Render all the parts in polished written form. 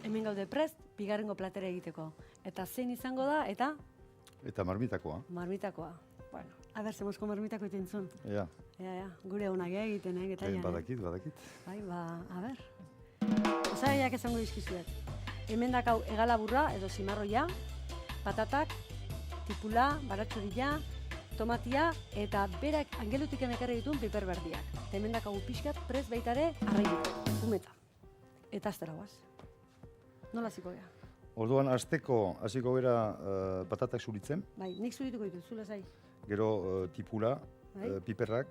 hemen gaude prest, bigarrengo platera egiteko. Eta zein izango da, eta? Eta marmitakoa. Marmitakoa. Bueno, a ber, zemozko marmitako egiten zuen. Ja. Ja, gure honak egiten, getaian. Badakit. Bai, a ber. Osagaiak esango dizkizuet. Hemen dakau egalaburra edo zimarroia, patatak, tipula, baratxurila, tomatia, eta berak angelutik ekarri dituen piper berdiak. Eta hemen dakagu pixkat prest baitare arrainiko, umeta. Eta aztera guaz. Nola ziko gea? Orduan, hasiko gara patatak zuritzen. Bai, nik zurituko ditut, zula zai. Gero tipula, piperrak,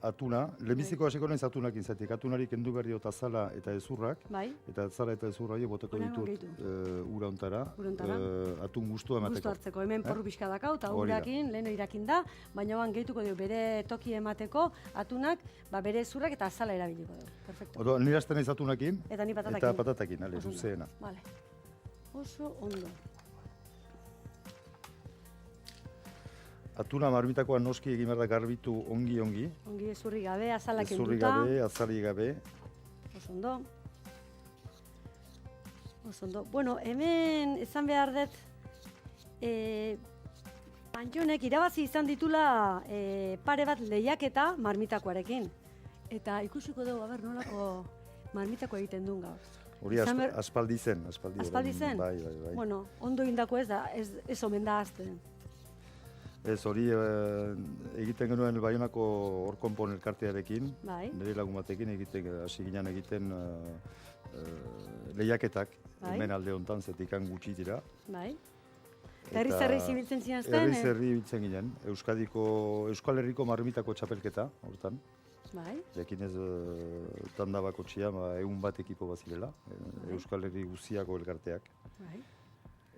atuna. Lehenbiziko hasiko naiz atunak izatik. Atunari kendu behar diot azala eta ezurrak. Bai. Eta azala eta ezurra botako ditut ura ontara. Atun guztua emateko. Gustu hartzeko, hemen porru pixka dakau, eta urakin, leheno irakin da, baina oan gehituko dio bere toki emateko atunak, bere ezurrak eta azala erabiliko du. Perfecto. Orduan, nire hasten naiz atunakin. Eta ni patatakin. Eta patatakin, zuzeena. Vale. Oso ondo. Atuna marmitakoa noski egin behar da garbitu ongi. Ongi ezurri gabe, azalak enduta. Ezurri gabe, azali gabe. Oso ondo. Oso ondo. Bueno, hemen esan behar dut, Pantxonek irabazi izan ditula pare bat lehiaketa marmitakoarekin. Eta ikusiko dugu, nolako marmitakoa egiten duen gaur. Hori aspaldi zen. Aspaldi zen? Bai. Bueno, ondo indako ez da, ez omen da azten. Ez hori egiten genuen Baionako Orkonpon elkartearekin, nire lagun batekin hasi ginen egiten lehiaketak, hemen alde honetan zetikan gutxi dira. Bai. Herri-zerri zibiltzen zinazten? Herri-zerri ibiltzen ginen, Euskal Herriko marmitako txapelketa, hortan. Bai. Jakin ez tanda bako txia, 100 bat ekipo bazirela, Euskal Herri guziako elkarteak. Bai.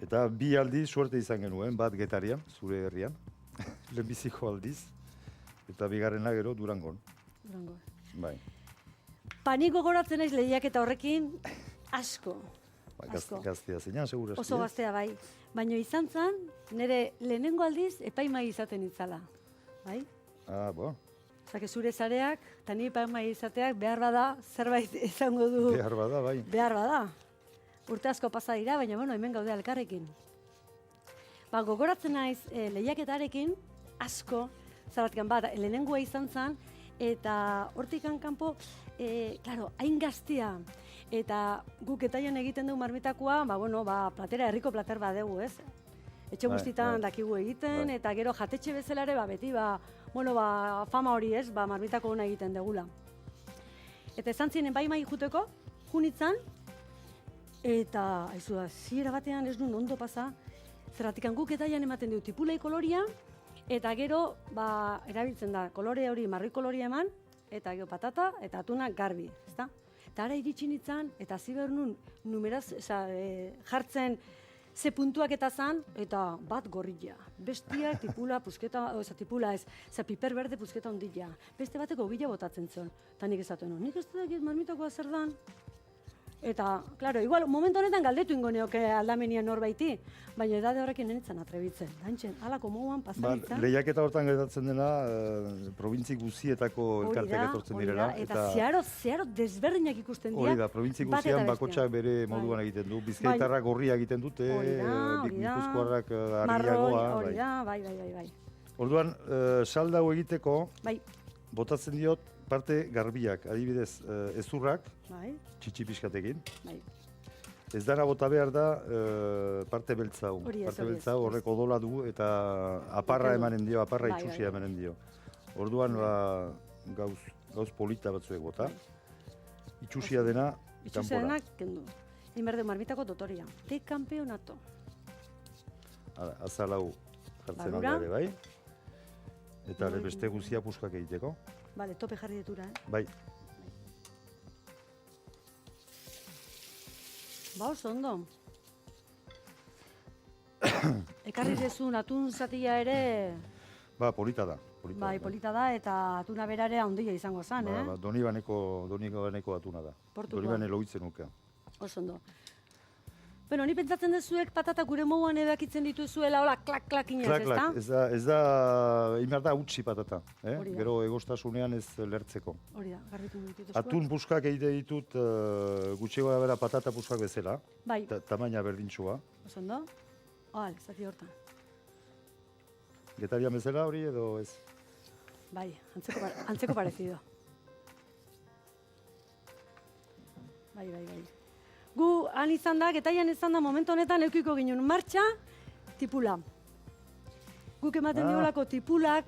Eta bi aldiz suerte izan genuen, bat Getarian, zure herrian, lehenbiziko aldiz, eta bigarrena gero Durangon. Durangon. Bai. Paniko goratzen naiz lehiaketa horrekin asko. Gaztea zeinan, segurazki. Oso gaztea, bai. Baina izan zen, nire lehenengo aldiz epaimai izaten itzala. Bai? Bo. Zake zure zareak, eta nire epaimai izateak behar bada zerbait izango du. Behar bada, bai. Behar bada. Urte asko pasa dira, baina hemen gaude elkarrekin. Gogoratzen naiz lehiaketarekin asko, zerratkan bat, lehenengoa izan zen, eta hortikan kanpo, hain gaztia, eta guk etaian egiten dugu marmitakoa, platera, herriko plater bat dugu, ez? Etxe guztitan dakigu egiten, eta gero jatetxe bezalare, beti, fama hori ez, marmitako hona egiten degula. Eta esan ziren bai juteko, junitzan, eta, haizu da, ziera batean ez duen ondo pasa, zerratikan guk etaian ematen dugu tipulei koloria, eta gero, erabiltzen da, kolore hori, marroi koloria eman, eta gero patata, eta atuna garbi, ezta? Eta ara iritsi nintzen, eta zi behar nun, numeraz, jartzen ze puntuak eta zan, eta bat gorrilla. Bestiak tipula, tipula ez, piper berde pusketa ondila. Beste bateko bila botatzen zuen. Eta nik ezatuen, nik ez dakit marmitakoa zer dan. Eta, klaro, igual, momentu honetan galdetu ingo neoke aldamenian norbaiti, baina edade horrekin nenitzen atrebitzen. Dantzen, halako moguan pasaritzen. Lehiaketa hortan gertatzen dena, probintzi guzietako elkarteak etortzen direla. Eta zeharo desberdinak ikusten dira. Hori da, probintzi guzian bakotxak bere moduan egiten du. Bizkaitarrak gorria egiten dute, Gipuzkoarrak argiagoa. Hori da, bai. Orduan, salda hau egiteko, botatzen diot, parte garbiak, adibidez, ezurrak, txitsi pixkatekin. Ez dara bota behar da parte beltza hau. Parte beltza hau horrek odola du eta aparra emanen dio, aparra itxusia emanen dio. Orduan gauz polita batzuek bota. Itxusia dena, kanpora. Itxusia dena, kendu. Inberde marmitako dotoria. De campeonato. Azal hau jartzen aldare, bai? Eta beste guzia puskak egiteko. Bale, tope jarri detura, Bai. Oso ondo. Ekarri dezun atun zatia ere... Polita da. Bai, polita da eta atuna berare handia izango zen, Donibaneko atuna da. Portukoa. Donibane loitzen nuke. Oso ondo. Bueno, ni pentsatzen dezuek patata gure moduan edakitzen dituzuela, hola, klak-klak inez, Klak-klak, ez da, imar da utzi patata. Gero egostasunean ez lertzeko. Hori da, garbitu ditut eskuak. Atun puskak egite ditut gutxi gara patata puskak bezala. Bai. Tamaina berdintxua. Osondo? Zati hortan. Getarian bezala hori edo ez? Bai, antzeko parezido. Bai. Gu, han izan da, getaian izan da, momentu honetan eukiko ginen martxa, tipula. Guk ematen diolako tipulak,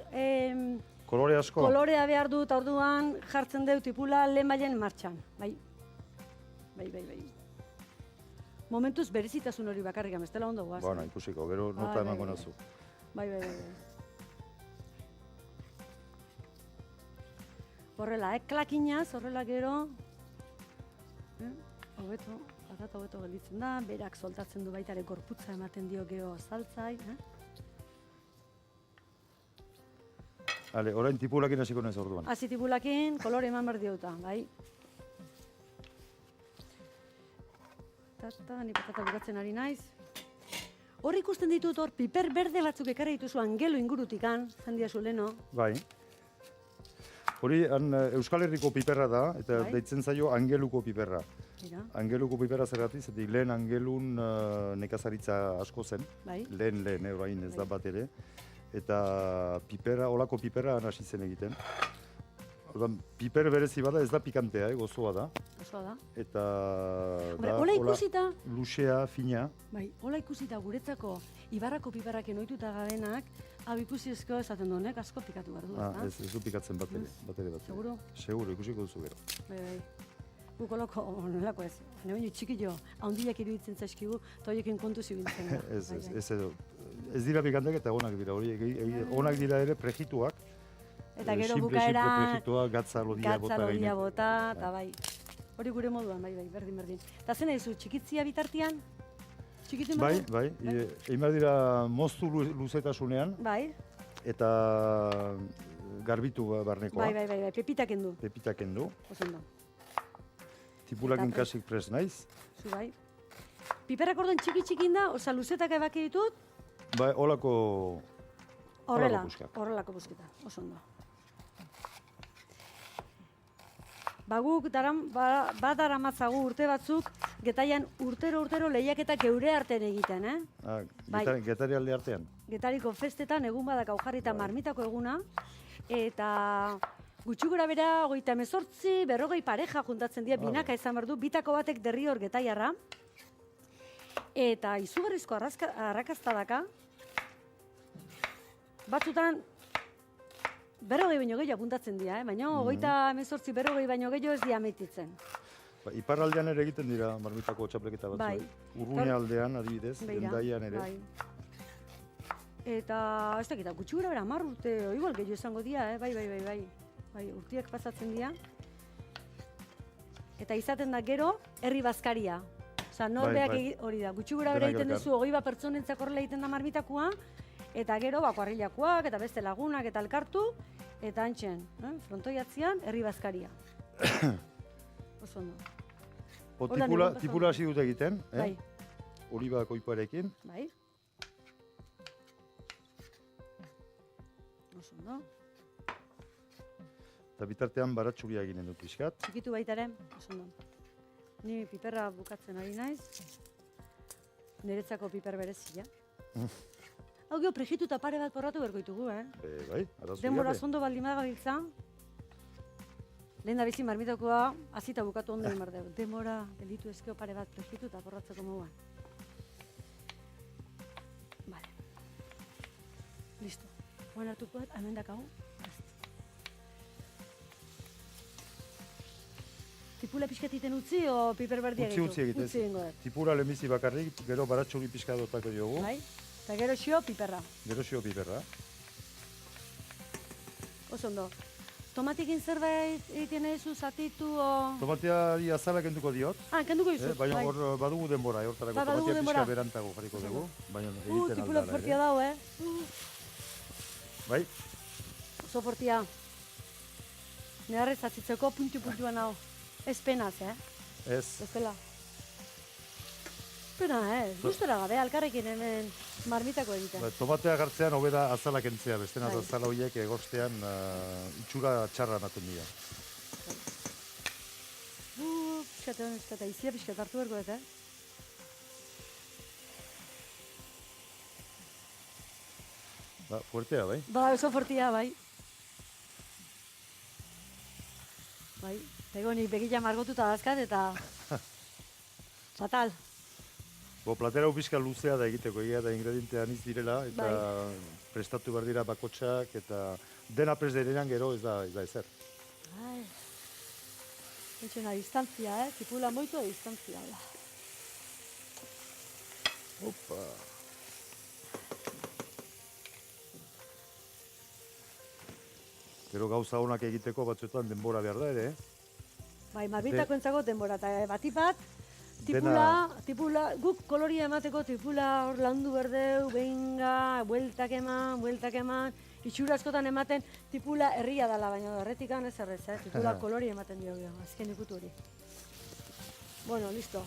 kolore asko? Kolorea behar dut, orduan jartzen deu tipula lehen baien martxan. Bai. Momentuz berezitasun hori bakarrik, amestela ondo guaz. Bona, ikusiko, gero nota emango nazu. Bai. Horrela, klakinaz, horrela gero, hobeto, patata hobeto gelditzen da, berak soltatzen du baitare gorputza ematen dio gero saltzai. Orain tipulakin hasiko naiz orduan. Hasi tipulakin, kolore eman behar diota, bai. Ni patata bukatzen ari naiz. Hor ikusten ditut hor, piper berde batzuk ekarri dituzu angelo ingurutikan, zandia zuleno. Bai. Hori Euskal Herriko piperra da, eta deitzen zaio angeluko piperra. Angeluko piperra zergatik, zetik lehen angelun nekazaritza asko zen. Lehen, orain ez da bat ere. Eta piperra, olako piperra hasi zen egiten. Piper berezi bada ez da pikantea, gozoa da. Gozoa da. Eta hola ikusita, luzea, fina. Bai, hola ikusita guretzako Ibarrako piperrak enoituta gabenak, hau ikusi esko esaten du honek, asko pikatu behar du. Ez du pikatzen bat ere. Seguro? Seguro, ikusiko duzu gero. Bai. Guk olako, nolako ez, baina txikillo, handiak iruditzen zaizkigu, eta horiekin kontu zibiltzen. Ez dira pikantek eta onak dira, onak dira ere prejituak. Eta gero bukaeran, prejituak, gatza lodia bota, eta bai. Hori gure moduan, bai, berdin. Eta zen egizu, txikitzia bitartian? Bai. Egin behar dira moztu luzetasunean. Bai. Eta garbitu barnekoa. Bai, pepitak endu. Pepitak endu. Osondo. Tipulakin kasik pres naiz. Zu bai. Piperrak orduan txiki-txikin da, oza, luzetak ebaki ditut? Bai, holako Horrelako busketa, osondo. Guk badaramatzagu urte batzuk, getaian urtero lehiaketak geure artean egiten, Getari alde artean? Getariko festetan egun badak aujarrita marmitako eguna, eta gutxi gora bera, 38, 40 pareja juntatzen dira, binaka izan behar du, bitako batek derri hor getaiarra, eta izugarrizko arrakastadaka, batzutan 40 baino gehiago apuntatzen dira, baina 38, 40 baino gehiago ez dira ametitzen. Iparraldean ere egiten dira marmitako txapleketa batzu. Urruña aldean, adibidez, Hendaian ere. Eta, ez dakit, gutxi gura bera, 10 urte, igual gehiago izango dira, bai, urtiak pasatzen dira. Eta izaten da gero, herri bazkaria. Osa, norbeak hori da, gutxi gura bera egiten duzu, 20 pertsonentzak horrela egiten da marmitakoa, eta gero, kuarrilakoak, eta beste lagunak, eta elkartu, eta antxen, frontoiatzean, herri bazkaria. Oso ondo. Tipula hasi dut egiten, Bai. Oliba koiparekin. Bai. Oso ondo. Eta bitartean baratxuria eginen dut pixkat. Txikitu baitaren, oso ondo. Ni piperra bukatzen ari naiz. Niretzako piper berezia. Hau geho, prejituta pare bat porratu berko ditugu, Bai, arazu denbora zondo baldin gabiltza. Lehen da bizi marmitakoa, azita bukatu ondo egin behar dugu. Denbora, delitu ezkeo pare bat prejituta porratzeko moduan. Vale. Listo. Guan hartuko dut, hemen dakagu. Tipula pixkat iten utzi, o piper berdia gitu? Utzi egitez. Tipula lehenbizi bakarrik, gero baratxuri pixka dotako diogu. Bai. Eta gero xio piperra. Oso ondo. Tomatikin zerbait egiten ezu, zatitu, o... Tomateari azala kenduko diot. Kenduko dizut. Baina hor badugu denbora, hortarako tomatea pixka berantago jarriko dugu. Baina egiten aldala. Tipula fortia dago, Bai? Oso fortia. Neharrez atzitzeko puntuan hau. Ez penaz, Ez. Bestela. Gustera, gustera gabe, alkarrekin hemen marmitako egiten. Tomatea gartzean hobeda azalak entzea, bestena azala horiek egostean itxura txarra ematen dira. Piskata, izia piskata hartu berko eta. Fuertea, bai? Oso fuertea, bai. Bai, nik begila margotuta dazkat eta... Fatal. Platera pixka luzea da egiteko, egia da ingredientean iz direla, eta prestatu behar dira bakotxak, eta dena prest direnean gero ez da ezer. Entxena, distantzia, tipula moito da distantzia. Opa! Gero gauza honak egiteko batzuetan denbora behar da ere, Bai, marbitako entzako denbora, eta batipat, tipula, guk koloria emateko tipula hor landu berdeu, benga, bueltak eman, itxura askotan ematen tipula herria dala, baina erretikan ez errez, tipula koloria ematen dio, azken ikutu hori. Bueno, listo.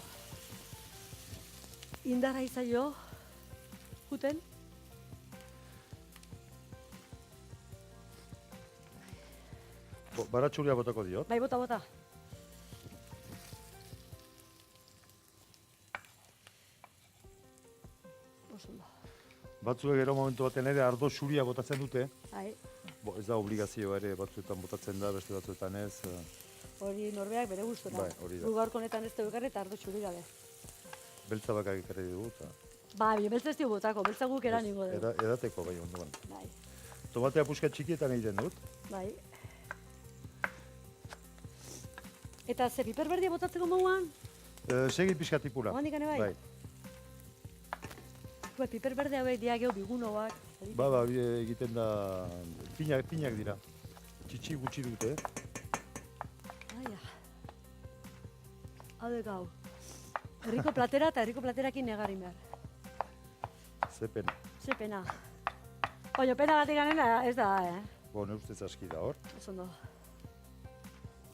Indarra izaio, juten. Baratxuria botako diot. Bai, bota. Batzuek gero momentu baten ere ardo xuria botatzen dute. Bai. Ez da obligazioa ere, batzuetan botatzen da, beste batzuetan ez. Hori norbeak bere gustura. Bai, hori da. Gu gaurko honetan ez dugu ekarri eta ardo xuri gabe. Beltza bakak ekarri dugu, eta... Bai, beltza ez dugu botako, beltza guk eran ingo dugu. Edateko, bai, ondoan. Bai. Tomatea puska txikietan egiten dut. Bai. Eta ze piper berdia botatzeko moduan? Segi pixka tipula. Oandik ane bai? Bai. Piper berde hauek dia geho bigunoak. Ba, egiten da... Pinak dira. Txitsi gutxi dute. Aia. Hau dek hau. Herriko platera eta herriko platerakin negarrin behar. Ze pena. Ze pena. Baina pena batik ganena ez da, Ne ustez aski da hor. Ez ondo.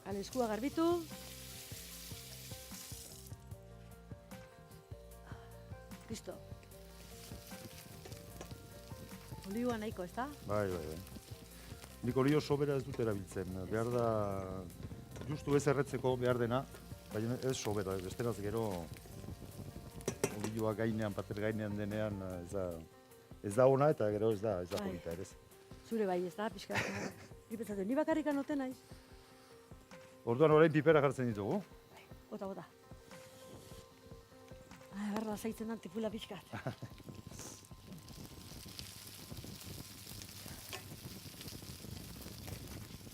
Hale, eskua garbitu. Listo. Olioa nahiko, ez da? Bai. Nik olio sobera ez dut erabiltzen. Behar da, justu ez erretzeko behar dena, baina ez sobera, besteraz gero olioa gainean, pater gainean denean ez da ona eta gero ez da polita ere. Zure bai, ez da, pixka. Ni bakarrikan noten naiz. Orduan orain pipera jartzen ditugu. Bai, bota. Berra zaitzen dan tipula pixkat.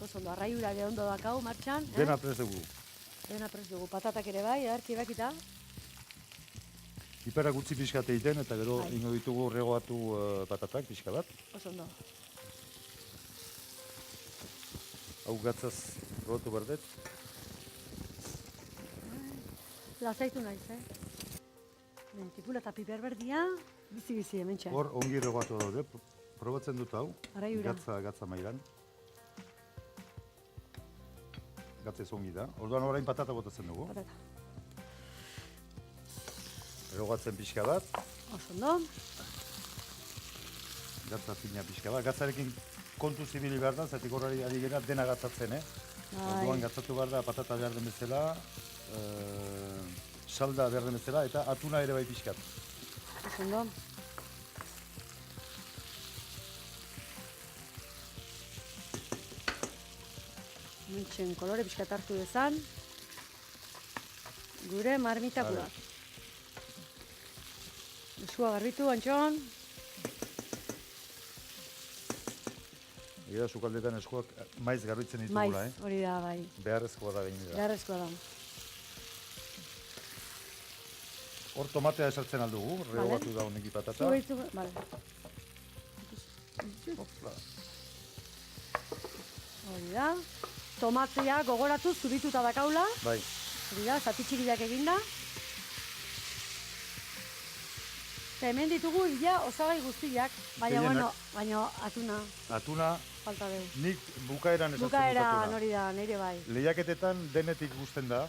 Ondo, arraiura de ondo dakau, martxan. Dena prest dugu. Patatak ere bai, edarki bakita. Pipera gutxi pixkat egiten eta gero ingo ditugu regoatu patatak pixka bat. Ondo. Hau gatzaz rotu berdet. Lazaitu naiz, Tipula eta piper berdia, bizi hemen txan. Hor ongi regoatu daude, probatzen dut hau. Arraiura. Gatza mailan. Gatzez ongi da. Orduan orain patata botatzen dugu. Patata. Erogatzen pixka bat. Ondo. Gatza fina pixka bat. Gatzarekin kontu zibili behar da, zatik horari ari gara dena gatzatzen, Orduan gatzatu behar da patata behar den bezala, salda behar den bezala, eta atuna ere bai pixkat. Ondo. Nintzen kolore pixkat hartu dezan. Gure marmitakua. Eskua garbitu, Antxon. Egia sukaldetan eskuak maiz garbitzen ditugula, Maiz, hori da, bai. Beharrezkoa da gainera. Beharrezkoa da. Hor tomatea esartzen aldugu, rehogatu da honeki patata. Zubeitu, bale. Hori da. Tomatea gogoratu zubituta dakaula. Bai. Hori da, zati txikiak eginda. Eta hemen ditugu ja osagai guztiak, baina Gehienak. baina atuna Atuna, falta dugu. nik bukaeran esatzen dut Bukaeran atuna. hori da, nire bai. Lehiaketetan denetik guzten da.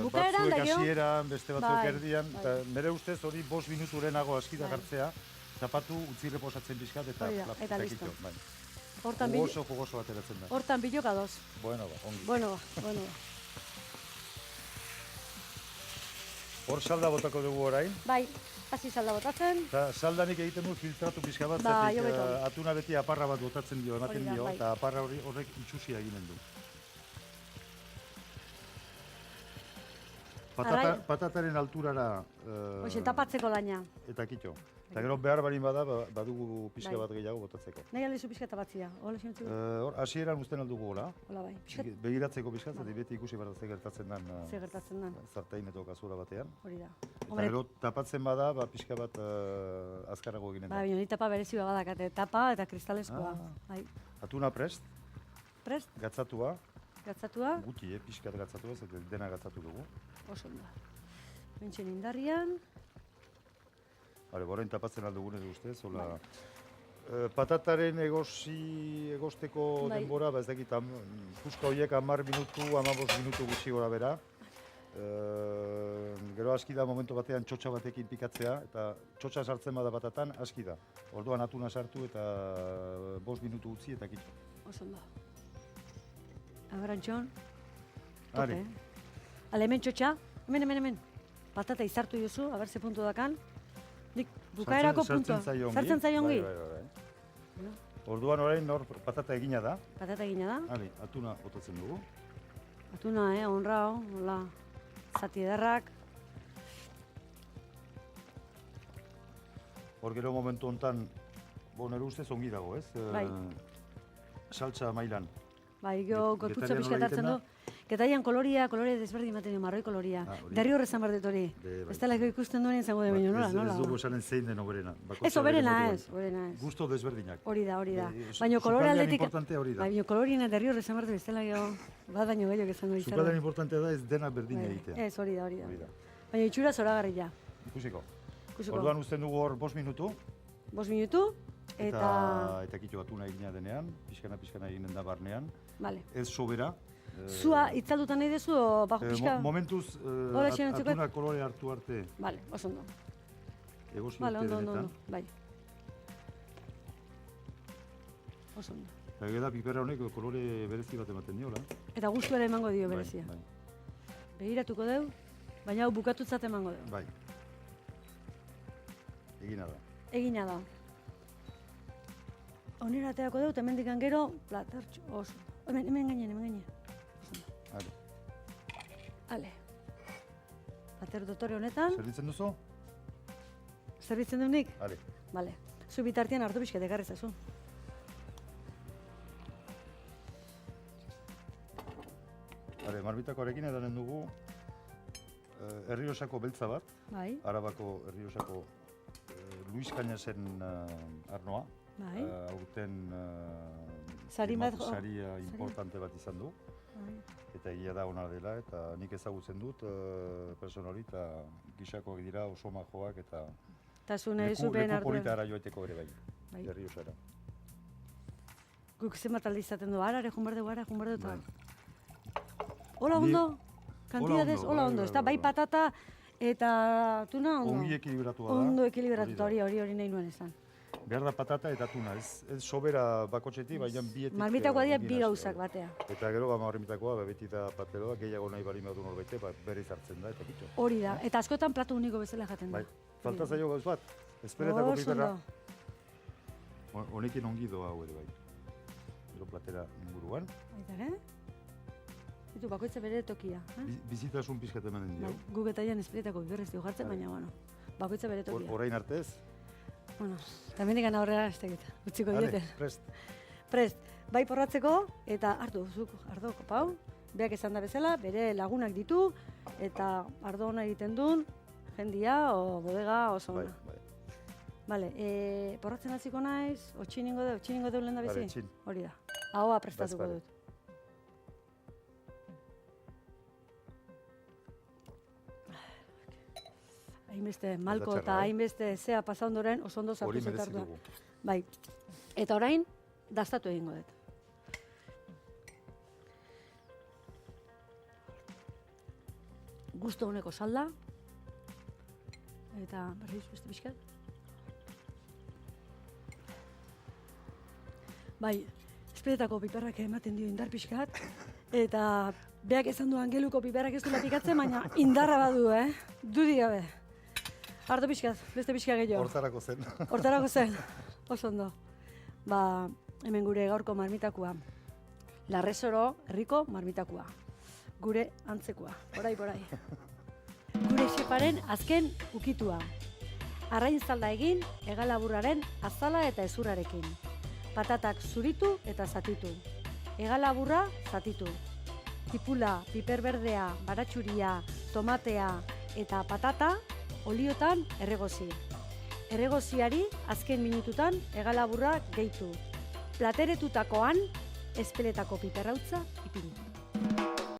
bukaeran da Batzuek gero. hasieran, beste batzuk Bai, erdian, bai. eta nire ustez hori 5 minuturenago askida Bai. jartzea, zapatu utzi reposatzen pixkat eta Hori da, plap, eta kitxo, listo. bai. Hortan Jugoso ateratzen da. Hortan biloka doz. Bueno, ongi. Bueno. Hor salda botako dugu orain. Bai, hasi salda botatzen. Eta saldanik egiten du filtratu pixka bat, Bai, zertik hobeto. atuna beti aparra bat botatzen dio, ematen Hori da, dio, bai. eta aparra horrek itxusia eginen du. Patataren alturara Hoxe, tapatzeko laina. eta kitxo. Eta gero behar barin bada, badugu pixka Bai. bat gehiago botatzeko. Nahi aldizu pixka tapatzia. Hola, xentzu. Hor, hasieran usten aldugu gola. Hola, bai. Begiratzeko pixka, zati beti ikusi behar ze gertatzen den Ze gertatzen den. zartain edo kasura batean. Hori da. Eta gero tapatzen bada, pixka bat azkarago eginen da. Bai, hori tapa berezioa badakate. Tapa eta kristalezkoa. Bai. Atuna prest, Prest, gatzatua, gatzatua. guti, pixkat gatzatua, ez dena gatzatu dugu. Oso ondo. Bentsen indarrian. Hale, borain tapatzen aldugunez ustez, hola... Patataren egosteko Bai. denbora, ez dakit, puska horiek 10 minutu, 15 minutu gutxi gora bera. Gero aski da momentu batean txotxa batekin pikatzea, eta txotxa sartzen bada patatan, aski da. Orduan atuna sartu eta 5 minutu utzi eta kitxo. Oso ondo. Agarantxon. Hale. Ale, hemen txotxa. Hemen. Patata izartu duzu, haber ze puntu dakan. Nik bukaerako puntua. Sartzen zaio ongi. Bai. Orduan orain hor patata egina da. Patata egina da. Hale, atuna botatzen dugu. Atuna, honrao, hola. Zati ederrak. Hor gero momentu hontan, nire ustez ongi dago, ez? Bai. Saltza mailan. Bai, gorputza Getarian pixka nola hartzen egiten du. Getarian kolore desberdin ematen du, marroi koloria. Hori. Derri horrezan behar dut hori. Bai. Ez talako ikusten duen izango de baino, nola? Ez dugu esanen zein den oberena. Ez oberena ez. Gusto desberdinak. Hori da. Baina kolore Sukaldean aldetik... importante hori da. Baina kolorien derri horrezan behar dut, ez talako bat baino gehiago izango izan. Sukaldean importante da ez dena berdin egitea. Ez, hori da. Baina itxura zoragarria. Ikusiko. Orduan uzten dugu hor 5 minutu. 5 minutu. Eta kitxo atuna egina denean, pixkana eginen da barnean. Vale. Ez sobera. Zua itzaldutan nahi dezu, o bajo pixka? Momentuz atuna kolore hartu arte. Vale, oso ondo. Egosi Vale, dute denetan. ondo, bai. Oso ondo. Eta geda piperra honek kolore berezi bat ematen diola. Eta gustu ere emango dio berezia. Bai. Begiratuko deu, baina hau bukatutzat emango deu. Bai. Egina da. Egina da. Honera ateako deu, hemendik gero, platartxo, oso. Hemen gainen. Hale. Ale. Pater dotore honetan. Zerbitzen duzu? Zerbitzen du nik? Hale. Vale. Zu bitartean hartu pixket ekarri zazu. Hale, marbitakoarekin edanen dugu Erriosako beltza bat. Bai. Arabako Erriosako Luis Cañasen arnoa. Bai. Aurten Saria importante bat izan du. Bai. Eta egia da ona dela, eta nik ezagutzen dut pertsona hori, eta gisakoak dira oso majoak, eta leku politara joeteko ere bai. Erriosara. Guk zenbat aldi izaten du, ara, joan behar dugu, eta... Hola ondo, kantidadez, hola ondo, ez da, bai patata eta tuna ondo. Ongi ekilibratua da. Ondo ekilibratuta, hori nahi nuen esan. Behar da patata eta tuna, ez sobera bakotxetik, baina bietik... Marmitakoa dira bi gauzak batea. Eta gero, marmitakoa, beti da pateloa, gehiago nahi bali madu norbete, berriz hartzen da, eta kitxo. Hori da, eta askotan plato uniko bezala jaten da. Bai, falta zaio gauz bat, esperetako piperra. Honekin ongi doa hau ere bai. Gero platera inguruan. Baita, Itu bakoitza bere tokia. Bizitasun pixkat emanen dio. Gu getaian esperetako piperrez dio jartzen, baina, bakoitza bere tokia. Orain artez? Bueno, tamén digan aurrera ez tegit, utziko diote. Prest. Prest, bai porratzeko, eta hartu, zuk ardo kopau, beak esan da bezala, bere lagunak ditu, eta ardo hona egiten duen, jendia, o bodega, oso ona. Bale, porratzen hasiko naiz, otxiningo deu lehen da bizi? Hori da, ahoa prestatuko dut. hainbeste malko eta hainbeste zea pasaundoren oso ondo sartu zetartua. Hori merezi dugu. Bai, eta orain, dastatu egingo dut. Gusto honeko salda, eta berriz beste pixkat. Bai, espeletako piperrak ematen dio indar pixkat, eta beak esan du angeluko piperrak ez duela pikatzen, baina indarra badu, Dudi gabe. Ardo pixkat, beste pixkat gehiago. Hortarako zen. Hortarako zen, oso ondo. Ba, hemen gure gaurko marmitakua. Larresoro herriko marmitakua. Gure antzekoa, orai. Gure xeparen azken ukitua. Arrain zalda egin, hegalaburraren azala eta ezurrarekin. Patatak zuritu eta zatitu. Hegalaburra zatitu. Tipula, piper berdea, baratxuria, tomatea eta patata oliotan erregozi. Erregoziari azken minututan hegalaburra gehitu. Plateretutakoan espeletako piperrautza ipini.